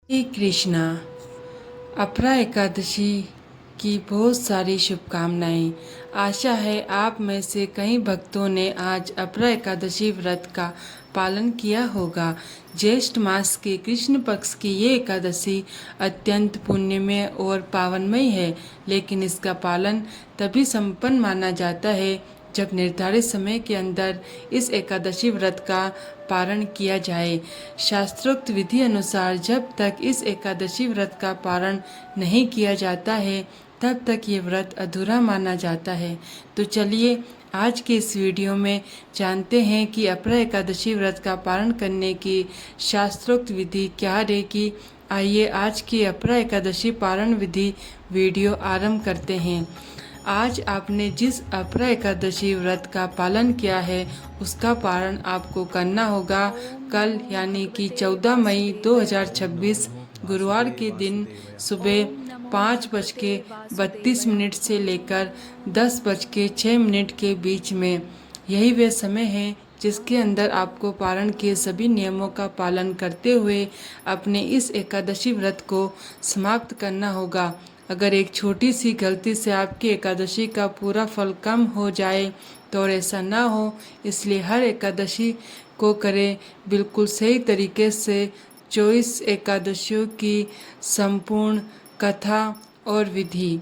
श्री कृष्णा। अपरा एकादशी की बहुत सारी शुभकामनाएं। आशा है आप में से कई भक्तों ने आज अपरा एकादशी व्रत का पालन किया होगा। ज्येष्ठ मास के कृष्ण पक्ष की ये एकादशी अत्यंत पुण्यमय और पावनमय है, लेकिन इसका पालन तभी संपन्न माना जाता है जब निर्धारित समय के अंदर इस एकादशी व्रत का पारण किया जाए। शास्त्रोक्त विधि अनुसार जब तक इस एकादशी व्रत का पारण नहीं किया जाता है तब तक ये व्रत अधूरा माना जाता है। तो चलिए आज के इस वीडियो में जानते हैं कि अपरा एकादशी व्रत का पारण करने की शास्त्रोक्त विधि क्या रहेगी। आइए आज की अपरा एकादशी पारण विधि वीडियो आरंभ करते हैं। आज आपने जिस अपरा एकादशी व्रत का पालन किया है उसका पारण आपको करना होगा कल यानी कि 14 मई 2026 गुरुवार के दिन सुबह 5:32 से लेकर 10:06 के बीच में। यही वह समय है जिसके अंदर आपको पारण के सभी नियमों का पालन करते हुए अपने इस एकादशी व्रत को समाप्त करना होगा। अगर एक छोटी सी गलती से आपकी एकादशी का पूरा फल कम हो जाए तो और ऐसा ना हो, इसलिए हर एकादशी को करें बिल्कुल सही तरीके से। 24 एकादशियों की संपूर्ण कथा और विधि।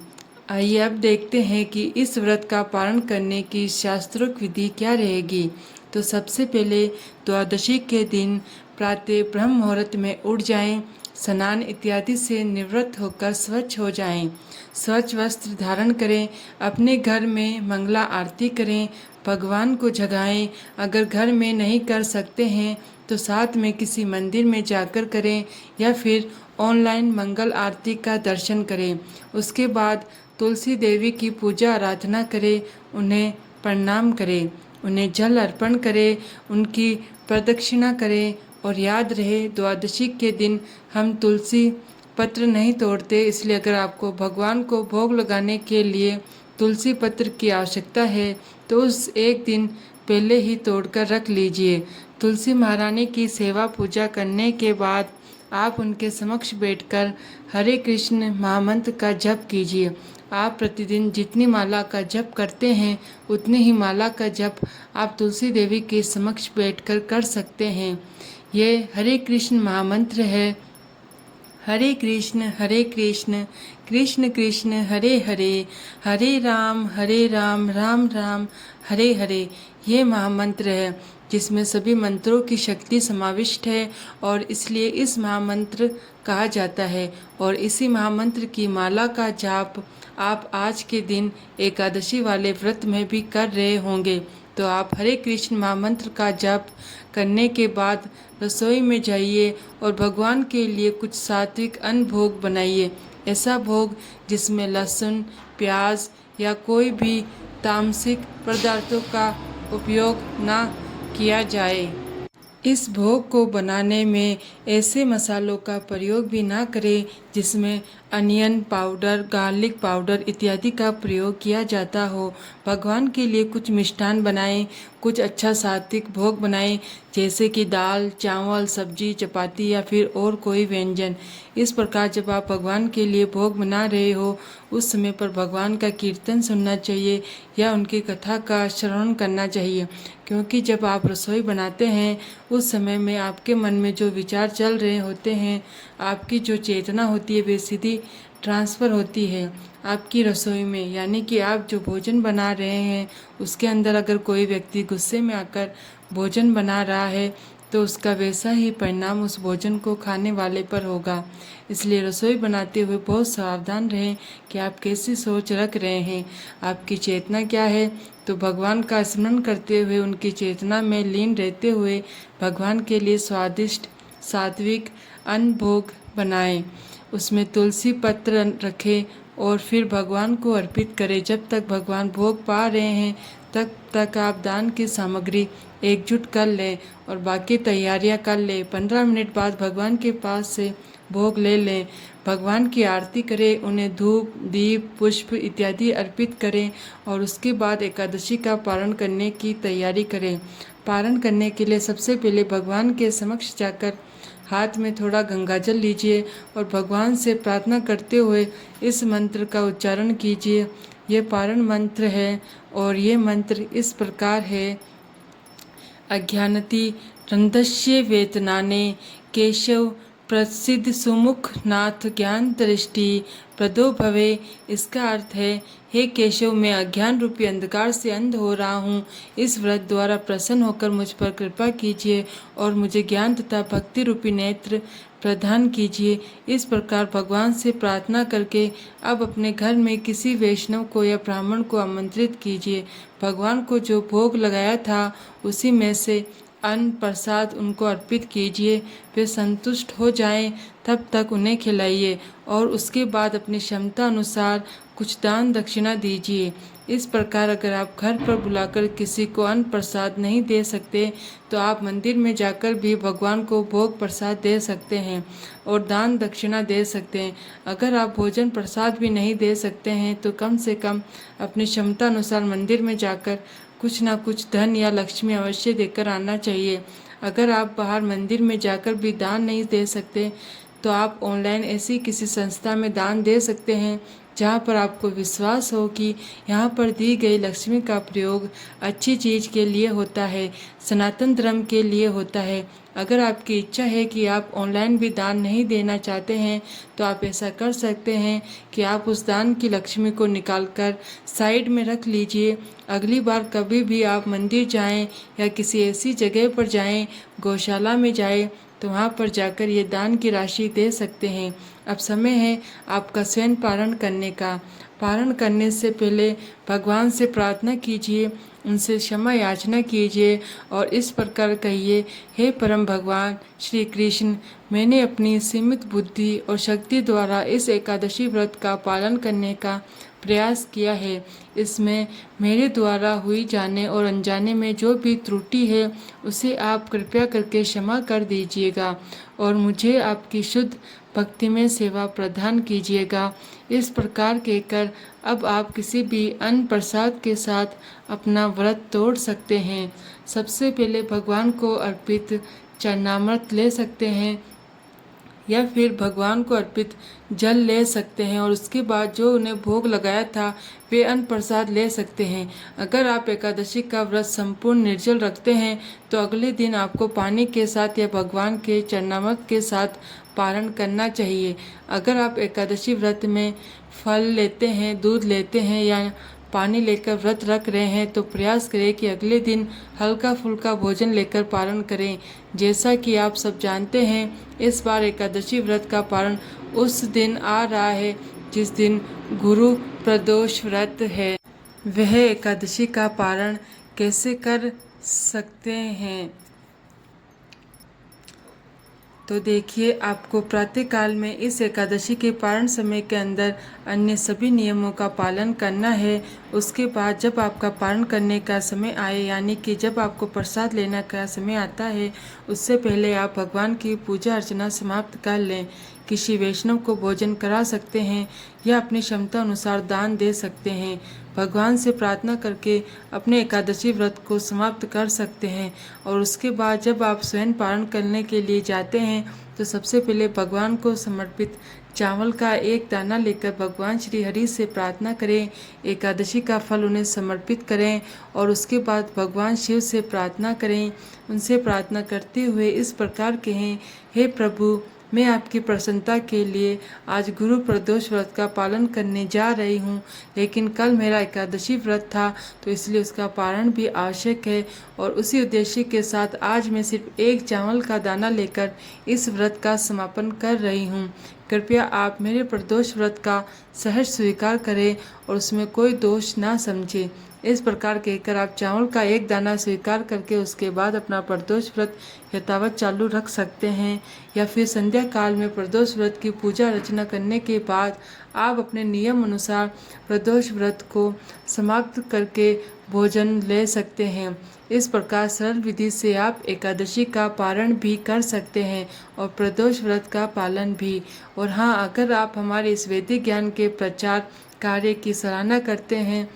आइए अब देखते हैं कि इस व्रत का पालन करने की शास्त्रोक्त विधि क्या रहेगी। तो सबसे पहले द्वादशी के दिन प्रातः ब्रह्म मुहूर्त में उठ जाएं, स्नान इत्यादि से निवृत्त होकर स्वच्छ हो जाएं, स्वच्छ वस्त्र धारण करें, अपने घर में मंगला आरती करें, भगवान को जगाएं। अगर घर में नहीं कर सकते हैं तो साथ में किसी मंदिर में जाकर करें या फिर ऑनलाइन मंगल आरती का दर्शन करें। उसके बाद तुलसी देवी की पूजा आराधना करें, उन्हें प्रणाम करें, उन्हें जल अर्पण करें, उनकी प्रदक्षिणा करें। और याद रहे द्वादशी के दिन हम तुलसी पत्र नहीं तोड़ते, इसलिए अगर आपको भगवान को भोग लगाने के लिए तुलसी पत्र की आवश्यकता है तो उस एक दिन पहले ही तोड़कर रख लीजिए। तुलसी महारानी की सेवा पूजा करने के बाद आप उनके समक्ष बैठकर हरे कृष्ण महामंत्र का जप कीजिए। आप प्रतिदिन जितनी माला का जप करते हैं उतनी ही माला का जप आप तुलसी देवी के समक्ष बैठकर कर सकते हैं। ये हरे कृष्ण महामंत्र है। हरे कृष्ण कृष्ण कृष्ण हरे हरे, हरे राम राम राम हरे हरे। ये महामंत्र है जिसमें सभी मंत्रों की शक्ति समाविष्ट है और इसलिए इस महामंत्र कहा जाता है। और इसी महामंत्र की माला का जाप आप आज के दिन एकादशी वाले व्रत में भी कर रहे होंगे। तो आप हरे कृष्ण महामंत्र का जप करने के बाद रसोई में जाइए और भगवान के लिए कुछ सात्विक अन्न भोग बनाइए। ऐसा भोग जिसमें लहसुन, प्याज या कोई भी तामसिक पदार्थों का उपयोग ना किया जाए। इस भोग को बनाने में ऐसे मसालों का प्रयोग भी ना करें जिसमें अनियन पाउडर, गार्लिक पाउडर इत्यादि का प्रयोग किया जाता हो। भगवान के लिए कुछ मिष्ठान बनाएं, कुछ अच्छा सात्विक भोग बनाएं, जैसे कि दाल, चावल, सब्जी, चपाती या फिर और कोई व्यंजन। इस प्रकार जब आप भगवान के लिए भोग बना रहे हो उस समय पर भगवान का कीर्तन सुनना चाहिए या उनकी कथा का श्रवण करना चाहिए, क्योंकि जब आप रसोई बनाते हैं उस समय में आपके मन में जो विचार चल रहे होते हैं, आपकी जो चेतना होती है वे सीधी ट्रांसफ़र होती है आपकी रसोई में। यानी कि आप जो भोजन बना रहे हैं उसके अंदर अगर कोई व्यक्ति गुस्से में आकर भोजन बना रहा है तो उसका वैसा ही परिणाम उस भोजन को खाने वाले पर होगा। इसलिए रसोई बनाते हुए बहुत सावधान रहें कि आप कैसी सोच रख रहे हैं, आपकी चेतना क्या है। तो भगवान का स्मरण करते हुए उनकी चेतना में लीन रहते हुए भगवान के लिए स्वादिष्ट सात्विक अन्न भोग बनाएं, उसमें तुलसी पत्र रखें और फिर भगवान को अर्पित करें। जब तक भगवान भोग पा रहे हैं तब तक आप दान की सामग्री एकजुट कर लें और बाकी तैयारियां कर लें। 15 मिनट बाद भगवान के पास से भोग ले लें, भगवान की आरती करें, उन्हें धूप, दीप, पुष्प इत्यादि अर्पित करें और उसके बाद एकादशी का पारण करने की तैयारी करें। पारण करने के लिए सबसे पहले भगवान के समक्ष जाकर हाथ में थोड़ा गंगाजल लीजिए और भगवान से प्रार्थना करते हुए इस मंत्र का उच्चारण कीजिए। ये पारण मंत्र है और ये मंत्र इस प्रकार है। अज्ञानति रंधस्य वेतनाने केशव प्रसिद्ध सुमुख नाथ ज्ञान दृष्टि प्रदो भवे। इसका अर्थ है, हे केशव, मैं अज्ञान रूपी अंधकार से अंध हो रहा हूँ। इस व्रत द्वारा प्रसन्न होकर मुझ पर कृपा कीजिए और मुझे ज्ञान तथा भक्ति रूपी नेत्र प्रदान कीजिए। इस प्रकार भगवान से प्रार्थना करके अब अपने घर में किसी वैष्णव को या ब्राह्मण को आमंत्रित कीजिए। भगवान को जो भोग लगाया था उसी में से अन्न प्रसाद उनको अर्पित कीजिए। वे संतुष्ट हो जाएं तब तक उन्हें खिलाइए और उसके बाद अपनी क्षमता अनुसार कुछ दान दक्षिणा दीजिए। इस प्रकार अगर आप घर पर बुलाकर किसी को अन्न प्रसाद नहीं दे सकते तो आप मंदिर में जाकर भी भगवान को भोग प्रसाद दे सकते हैं और दान दक्षिणा दे सकते हैं। अगर आप भोजन प्रसाद भी नहीं दे सकते हैं तो कम से कम अपनी क्षमता अनुसार मंदिर में जाकर कुछ ना कुछ धन या लक्ष्मी अवश्य देकर आना चाहिए। अगर आप बाहर मंदिर में जाकर भी दान नहीं दे सकते तो आप ऑनलाइन ऐसी किसी संस्था में दान दे सकते हैं जहाँ पर आपको विश्वास हो कि यहाँ पर दी गई लक्ष्मी का प्रयोग अच्छी चीज़ के लिए होता है, सनातन धर्म के लिए होता है। अगर आपकी इच्छा है कि आप ऑनलाइन भी दान नहीं देना चाहते हैं तो आप ऐसा कर सकते हैं कि आप उस दान की लक्ष्मी को निकालकर साइड में रख लीजिए। अगली बार कभी भी आप मंदिर जाएं या किसी ऐसी जगह पर जाएं, गौशाला में जाएं, तो वहाँ पर जाकर ये दान की राशि दे सकते हैं। अब समय है आपका स्वयं पारण करने का। पारण करने से पहले भगवान से प्रार्थना कीजिए, उनसे क्षमा याचना कीजिए और इस प्रकार कहिए, हे परम भगवान श्री कृष्ण, मैंने अपनी सीमित बुद्धि और शक्ति द्वारा इस एकादशी व्रत का पालन करने का प्रयास किया है। इसमें मेरे द्वारा हुई जाने और अनजाने में जो भी त्रुटि है उसे आप कृपया करके क्षमा कर दीजिएगा और मुझे आपकी शुद्ध भक्ति में सेवा प्रदान कीजिएगा। इस प्रकार कहकर अब आप किसी भी अन्न प्रसाद के साथ अपना व्रत तोड़ सकते हैं। सबसे पहले भगवान को अर्पित चरणामृत ले सकते हैं या फिर भगवान को अर्पित जल ले सकते हैं और उसके बाद जो उन्हें भोग लगाया था वे अन्न प्रसाद ले सकते हैं। अगर आप एकादशी का व्रत संपूर्ण निर्जल रखते हैं तो अगले दिन आपको पानी के साथ या भगवान के चरणामृत के साथ पारण करना चाहिए। अगर आप एकादशी व्रत में फल लेते हैं, दूध लेते हैं या पानी लेकर व्रत रख रहे हैं तो प्रयास करें कि अगले दिन हल्का फुल्का भोजन लेकर पारण करें। जैसा कि आप सब जानते हैं, इस बार एकादशी व्रत का पारण उस दिन आ रहा है जिस दिन गुरु प्रदोष व्रत है। वह एकादशी का पारण कैसे कर सकते हैं? तो देखिए, आपको प्रातःकाल में इस एकादशी के पारण समय के अंदर अन्य सभी नियमों का पालन करना है। उसके बाद जब आपका पारण करने का समय आए, यानी कि जब आपको प्रसाद लेने का समय आता है, उससे पहले आप भगवान की पूजा अर्चना समाप्त कर लें। किसी वैष्णव को भोजन करा सकते हैं या अपनी क्षमता अनुसार दान दे सकते हैं। भगवान से प्रार्थना करके अपने एकादशी व्रत को समाप्त कर सकते हैं और उसके बाद जब आप स्वयं पारण करने के लिए जाते हैं तो सबसे पहले भगवान को समर्पित चावल का एक दाना लेकर भगवान श्री हरि से प्रार्थना करें, एकादशी का फल उन्हें समर्पित करें और उसके बाद भगवान शिव से प्रार्थना करें। उनसे प्रार्थना करते हुए इस प्रकार कहें, हे प्रभु, मैं आपकी प्रसन्नता के लिए आज गुरु प्रदोष व्रत का पालन करने जा रही हूँ, लेकिन कल मेरा एकादशी व्रत था तो इसलिए उसका पारण भी आवश्यक है और उसी उद्देश्य के साथ आज मैं सिर्फ एक चावल का दाना लेकर इस व्रत का समापन कर रही हूँ। कृपया आप मेरे प्रदोष व्रत का सहज स्वीकार करें और उसमें कोई दोष ना समझें। इस प्रकार कहकर आप चावल का एक दाना स्वीकार करके उसके बाद अपना प्रदोष व्रत यथावत चालू रख सकते हैं या फिर संध्या काल में प्रदोष व्रत की पूजा अर्चना करने के बाद आप अपने नियम अनुसार प्रदोष व्रत को समाप्त करके भोजन ले सकते हैं। इस प्रकार सरल विधि से आप एकादशी का पारण भी कर सकते हैं और प्रदोष व्रत का पालन भी। और हाँ, अगर आप हमारे इस वैदिक ज्ञान के प्रचार कार्य की सराहना करते हैं,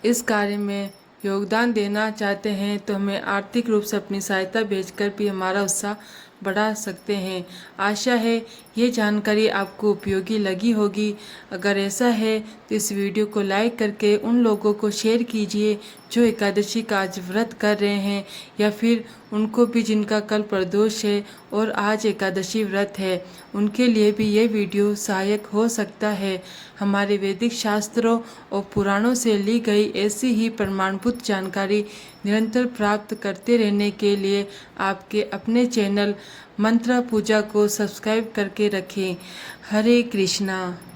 इस कार्य में योगदान देना चाहते हैं तो हमें आर्थिक रूप से अपनी सहायता भेजकर भी हमारा उत्साह बढ़ा सकते हैं। आशा है ये जानकारी आपको उपयोगी लगी होगी। अगर ऐसा है तो इस वीडियो को लाइक करके उन लोगों को शेयर कीजिए जो एकादशी का आज व्रत कर रहे हैं, या फिर उनको भी जिनका कल प्रदोष है और आज एकादशी व्रत है, उनके लिए भी ये वीडियो सहायक हो सकता है। हमारे वैदिक शास्त्रों और पुराणों से ली गई ऐसी ही प्रमाणभूत जानकारी निरंतर प्राप्त करते रहने के लिए आपके अपने चैनल मंत्रा पूजा को सब्सक्राइब करके रखें। हरे कृष्णा।